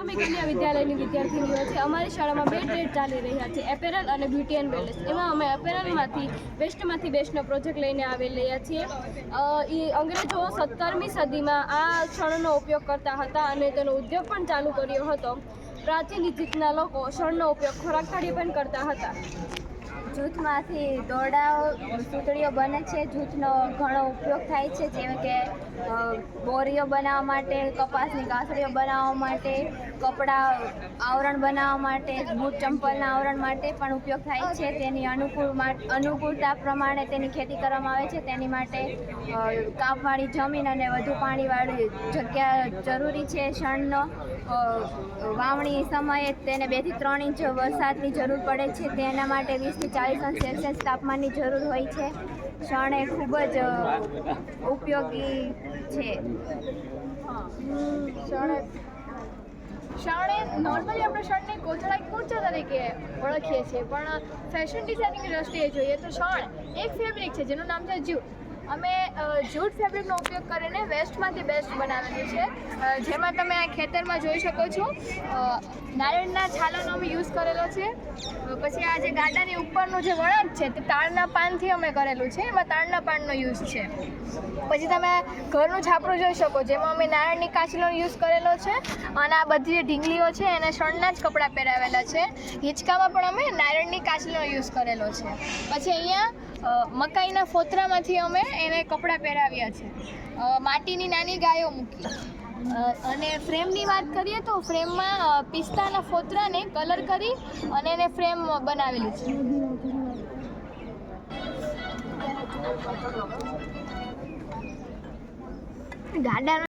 અમે કન્યા વિદ્યાલયની વિદ્યાર્થીનીઓ છે. અમારી શાળામાં 2 ટ્રેડ ચાલી રહ્યા છે, એપેરલ અને બ્યુટી એન્ડ વેલનેસ. એમાં અમે એપેરલમાંથી બેસ્ટનો પ્રોજેક્ટ લઈને આવેલા છીએ. એ અંગ્રેજો 17મી સદીમાં આ શણનો ઉપયોગ કરતા હતા અને તેનો ઉદ્યોગ પણ ચાલુ કર્યો હતો. પ્રાચીન ઇજિપ્તના લોકો શણનો ઉપયોગ ખોરાક તરીકે પણ કરતા હતા. જૂથમાંથી દોરડાઓ સૂતળીઓ બને છે. જૂથનો ઘણો ઉપયોગ થાય છે, જેમ કે બોરીઓ બનાવવા માટે, કપાસની ગાંસડીઓ બનાવવા માટે, કપડાં આવરણ બનાવવા માટે, બૂટ ચંપલના આવરણ માટે પણ ઉપયોગ થાય છે. તેની અનુકૂળતા પ્રમાણે તેની ખેતી કરવામાં આવે છે. તેની માટે કાપવાળી જમીન અને વધુ પાણીવાળી જગ્યા જરૂરી છે. શણનો વાવણી સમયે તેને 2 થી 3 ઇંચ વરસાદની જરૂર પડે છે. તેના માટે 20 થી 40 અંશ સેલ્સિયસ તાપમાનની જરૂર હોય છે. શણ એ ખૂબ જ ઉપયોગી છે. શણ એ નોર્મલી આપણે શણને કોથળા કુર્તા તરીકે ઓળખીએ છીએ, પણ ફેશન ડિઝાઇનિંગની દ્રષ્ટિએ જોઈએ તો શણ એક ફેબ્રિક છે જેનું નામ છે જૂટ. અમે જૂટ ફેબ્રિકનો ઉપયોગ કરીને વેસ્ટમાંથી બેસ્ટ બનાવેલું છે. જેમાં તમે આ ખેતરમાં જોઈ શકો છો, નારિયેળના છાલનો અમે યુઝ કરેલો છે. પછી આ જે ગાડાની ઉપરનું જે વળાંક છે તે તાળના પાનથી અમે કરેલું છે. એમાં તાળના પાનનો યુઝ છે. પછી તમે ઘરનું છાપરું જોઈ શકો, જેમાં અમે નારિયેળની કાચનો યુઝ કરેલો છે. અને આ બધી જે ઢીંગલીઓ છે એને શણના જ કપડાં પહેરાવેલા છે. હિંચકામાં પણ અમે નારિયેળની કાચનો યુઝ કરેલો છે. પછી અહીંયા મકાઈના ફોતરામાંથી અમે એને કપડાં પહેરાવ્યા છે. માટીની નાની ગાયો મૂકી. અને ફ્રેમની વાત કરીએ તો ફ્રેમમાં પિસ્તાના ફોતરાને કલર કરી અને એને ફ્રેમ બનાવેલી છે. ગાડા